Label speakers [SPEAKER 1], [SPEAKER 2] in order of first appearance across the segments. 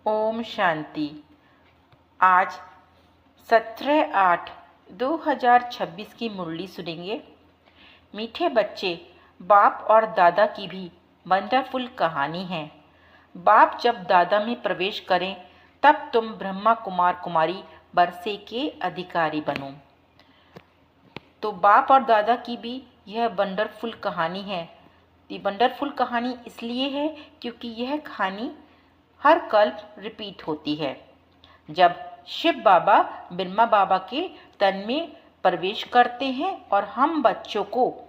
[SPEAKER 1] ओम शांति। आज 17/8/2026 की मुरली सुनेंगे। मीठे बच्चे, बाप और दादा की भी वंडरफुल कहानी है। बाप जब दादा में प्रवेश करें तब तुम ब्रह्मा कुमार कुमारी बरसे के अधिकारी बनो। तो बाप और दादा की भी यह वंडरफुल कहानी है। ये वंडरफुल कहानी इसलिए है क्योंकि यह कहानी हर कल्प रिपीट होती है। जब शिव बाबा ब्रह्मा बाबा के तन में प्रवेश करते हैं और हम बच्चों को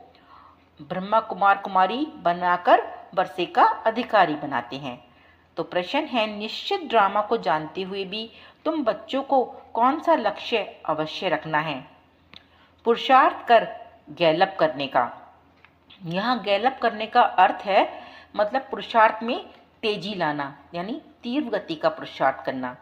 [SPEAKER 1] ब्रह्मा कुमार कुमारी बनाकर वर्षे का अधिकारी बनाते हैं। तो प्रश्न है, निश्चित ड्रामा को जानते हुए भी तुम बच्चों को कौन सा लक्ष्य अवश्य रखना है? पुरुषार्थ कर गैलप करने का। यहाँ गैलप करने का अर्थ है मतलब पुरुषार्थ में तेजी लाना, यानी तीव्र गति का पुरुषार्थ करना।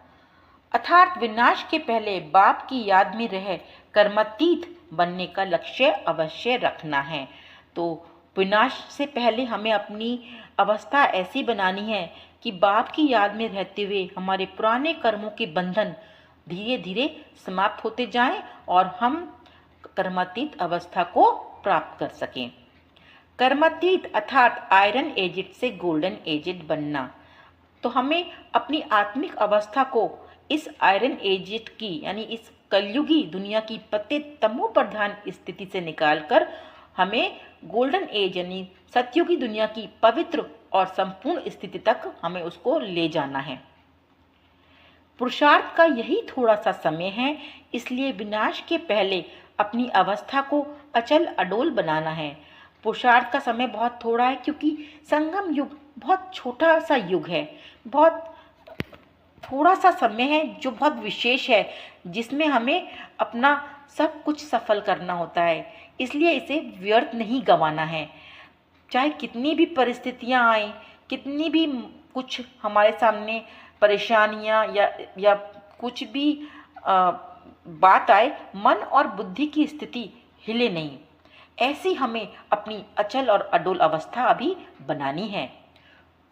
[SPEAKER 1] अर्थात विनाश के पहले बाप की याद में रह कर्मातीत बनने का लक्ष्य अवश्य रखना है। तो विनाश से पहले हमें अपनी अवस्था ऐसी बनानी है कि बाप की याद में रहते हुए हमारे पुराने कर्मों के बंधन धीरे धीरे समाप्त होते जाएं और हम कर्मातीत अवस्था को प्राप्त कर सकें। कर्मातीत अर्थात आयरन एजेड से गोल्डन एजेड बनना। तो हमें अपनी आत्मिक अवस्था को इस आयरन एजेड की यानी इस कलयुगी दुनिया की पतित तमो प्रधान स्थिति से निकालकर हमें गोल्डन एज यानी सतयुगी दुनिया की पवित्र और संपूर्ण स्थिति तक हमें उसको ले जाना है। पुरुषार्थ का यही थोड़ा सा समय है, इसलिए विनाश के पहले अपनी अवस्था को अचल अडोल बनाना है। पुरुषार्थ का समय बहुत थोड़ा है क्योंकि संगम युग बहुत छोटा सा युग है, बहुत थोड़ा सा समय है जो बहुत विशेष है, जिसमें हमें अपना सब कुछ सफल करना होता है। इसलिए इसे व्यर्थ नहीं गंवाना है। चाहे कितनी भी परिस्थितियां आए, कितनी भी कुछ हमारे सामने परेशानियां या कुछ भी बात आए, मन और बुद्धि की स्थिति हिले नहीं। ऐसी हमें अपनी अचल और अडोल अवस्था अभी बनानी है।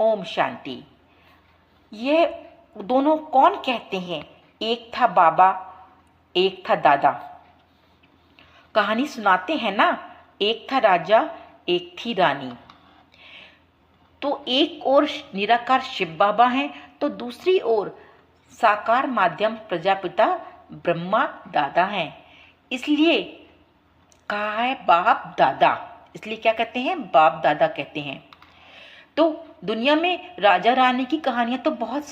[SPEAKER 1] ओम शांति। ये दोनों कौन कहते हैं? एक था बाबा, एक था दादा। कहानी सुनाते हैं ना, एक था राजा, एक थी रानी। तो एक ओर निराकार शिव बाबा हैं तो दूसरी ओर साकार माध्यम प्रजापिता ब्रह्मा दादा हैं। इसलिए कहा है बाप दादा, इसलिए क्या कहते हैं? बाप दादा कहते हैं। तो दुनिया में राजा रानी की कहानियां तो बहुत